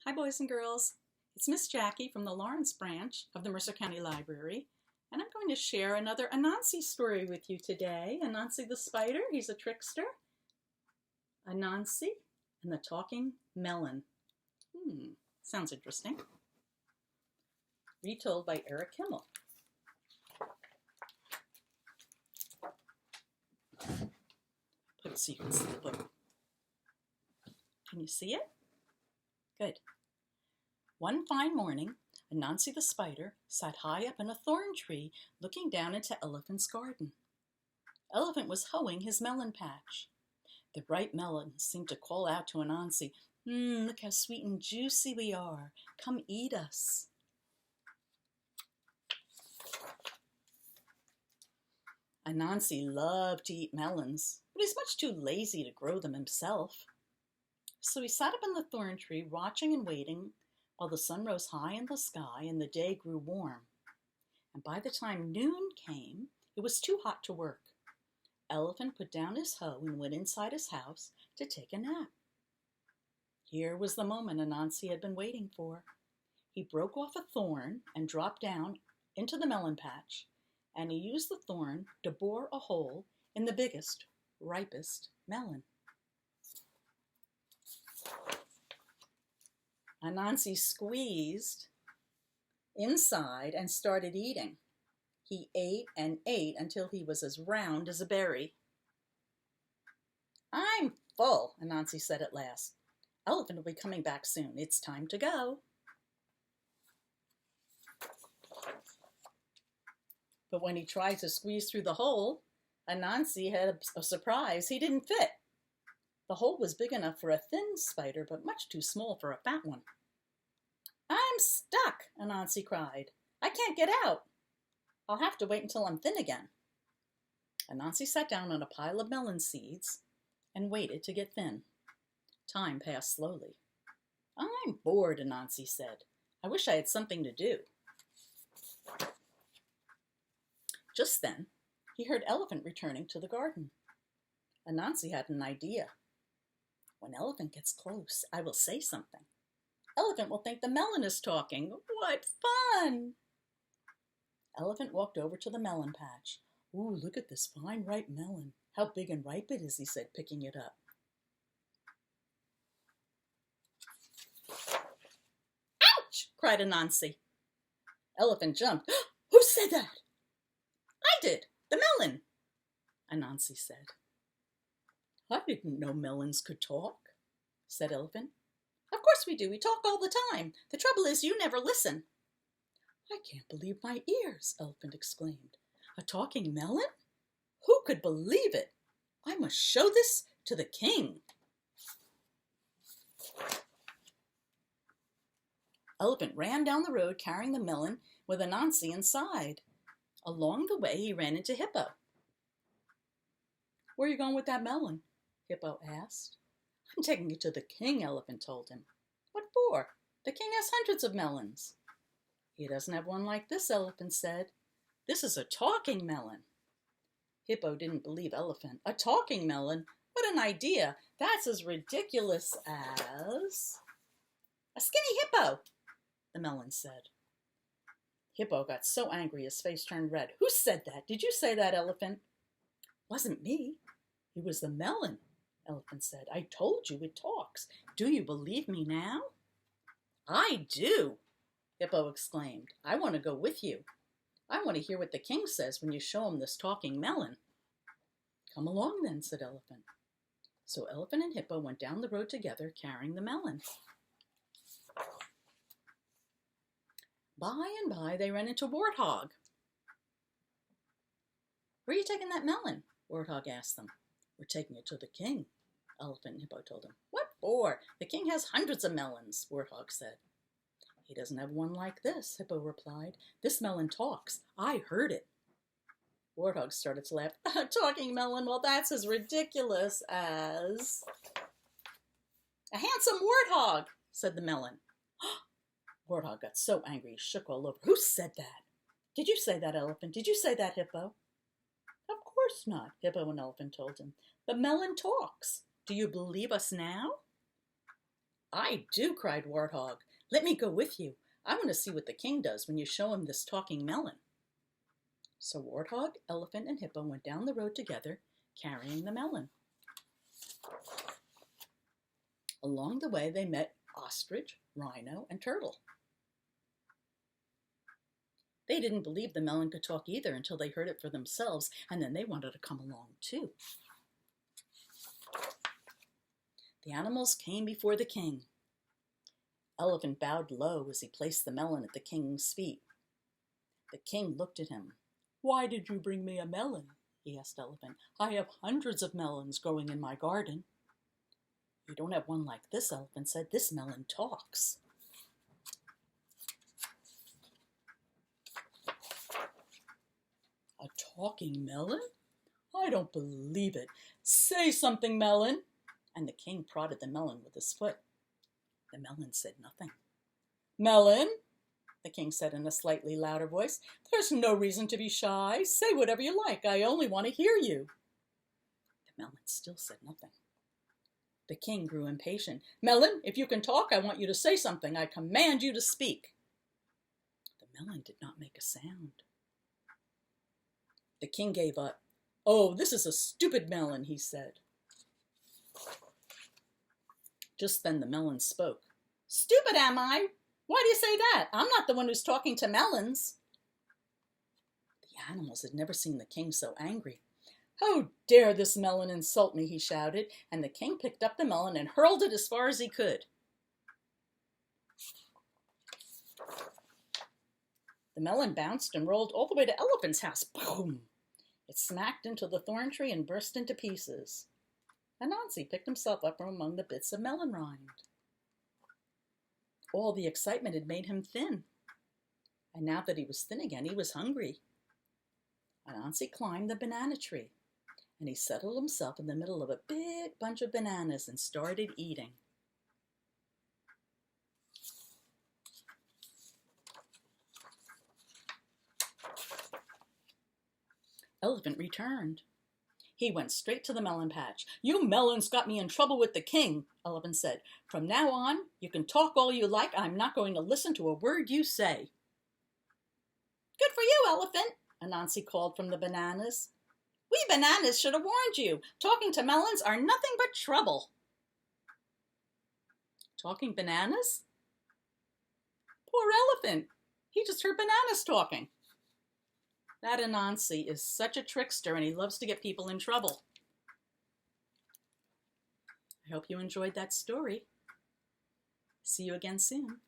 Hi, boys and girls. It's Miss Jackie from the Lawrence branch of the Mercer County Library, and I'm going to share another Anansi story with you today. Anansi the spider, he's a trickster. Anansi and the talking melon. Sounds interesting. Retold by Kimmel. Put it so you can see the book. Can you see it? Good. One fine morning, Anansi the spider sat high up in a thorn tree looking down into Elephant's garden. Elephant was hoeing his melon patch. The bright melons seemed to call out to Anansi, look how sweet and juicy we are. Come eat us. Anansi loved to eat melons, but he's much too lazy to grow them himself. So he sat up in the thorn tree watching and waiting while the sun rose high in the sky and the day grew warm. And by the time noon came, it was too hot to work. Elephant put down his hoe and went inside his house to take a nap. Here was the moment Anansi had been waiting for. He broke off a thorn and dropped down into the melon patch, and he used the thorn to bore a hole in the biggest, ripest melon. Anansi squeezed inside and started eating. He ate and ate until he was as round as a berry. I'm full, Anansi said at last. Elephant will be coming back soon. It's time to go. But when he tried to squeeze through the hole, Anansi had a surprise. He didn't fit. The hole was big enough for a thin spider, but much too small for a fat one. I'm stuck, Anansi cried. I can't get out. I'll have to wait until I'm thin again. Anansi sat down on a pile of melon seeds and waited to get thin. Time passed slowly. I'm bored, Anansi said. I wish I had something to do. Just then, he heard Elephant returning to the garden. Anansi had an idea. When Elephant gets close, I will say something. Elephant will think the melon is talking. What fun! Elephant walked over to the melon patch. Ooh, look at this fine ripe melon. How big and ripe it is, he said, picking it up. Ouch! Cried Anansi. Elephant jumped. Who said that? I did, the melon, Anansi said. I didn't know melons could talk, said Elephant. Of course we do. We talk all the time. The trouble is you never listen. I can't believe my ears, Elephant exclaimed. A talking melon? Who could believe it? I must show this to the king. Elephant ran down the road carrying the melon with Anansi inside. Along the way, he ran into Hippo. Where are you going with that melon? Hippo asked. I'm taking it to the king, Elephant told him. What for? The king has hundreds of melons. He doesn't have one like this, Elephant said. This is a talking melon. Hippo didn't believe Elephant. A talking melon? What an idea. That's as ridiculous as... A skinny hippo, the melon said. Hippo got so angry his face turned red. Who said that? Did you say that, Elephant? Wasn't me. It was the melon, Elephant said. I told you it talks. Do you believe me now? I do, Hippo exclaimed. I want to go with you. I want to hear what the king says when you show him this talking melon. Come along then, said Elephant. So Elephant and Hippo went down the road together carrying the melon. By and by, they ran into Warthog. Where are you taking that melon? Warthog asked them. We're taking it to the king, Elephant and Hippo told him. What for? The king has hundreds of melons, Warthog said. He doesn't have one like this, Hippo replied. This melon talks. I heard it. Warthog started to laugh. Talking melon? Well, that's as ridiculous as... A handsome warthog, said the melon. Warthog got so angry he shook all over. Who said that? Did you say that, Elephant? Did you say that, Hippo? Of course not, Hippo and Elephant told him. The melon talks. Do you believe us now? I do, cried Warthog. Let me go with you. I want to see what the king does when you show him this talking melon. So Warthog, Elephant, and Hippo went down the road together, carrying the melon. Along the way, they met Ostrich, Rhino, and Turtle. They didn't believe the melon could talk either until they heard it for themselves, and then they wanted to come along too. The animals came before the king. Elephant bowed low as he placed the melon at the king's feet. The king looked at him. "Why did you bring me a melon?" he asked Elephant. "I have hundreds of melons growing in my garden." "You don't have one like this," Elephant said. "This melon talks." "A talking melon? I don't believe it. Say something, melon." And the king prodded the melon with his foot. The melon said nothing. "Melon," the king said in a slightly louder voice, "there's no reason to be shy. Say whatever you like. I only want to hear you." The melon still said nothing. The king grew impatient. "Melon, if you can talk, I want you to say something. I command you to speak." The melon did not make a sound. The king gave up. "Oh, this is a stupid melon," he said. Just then the melon spoke. "Stupid, am I? Why do you say that? I'm not the one who's talking to melons." The animals had never seen the king so angry. "How dare this melon insult me?" he shouted, and the king picked up the melon and hurled it as far as he could. The melon bounced and rolled all the way to Elephant's house. Boom! It smacked into the thorn tree and burst into pieces. Anansi picked himself up from among the bits of melon rind. All the excitement had made him thin. And now that he was thin again, he was hungry. Anansi climbed the banana tree, and he settled himself in the middle of a big bunch of bananas and started eating. Elephant returned. He went straight to the melon patch. "You melons got me in trouble with the king," Elephant said. "From now on, you can talk all you like. I'm not going to listen to a word you say." "Good for you, Elephant," Anansi called from the bananas. "We bananas should have warned you. Talking to melons are nothing but trouble." Talking bananas? Poor Elephant. He just heard bananas talking. That Anansi is such a trickster, and he loves to get people in trouble. I hope you enjoyed that story. See you again soon.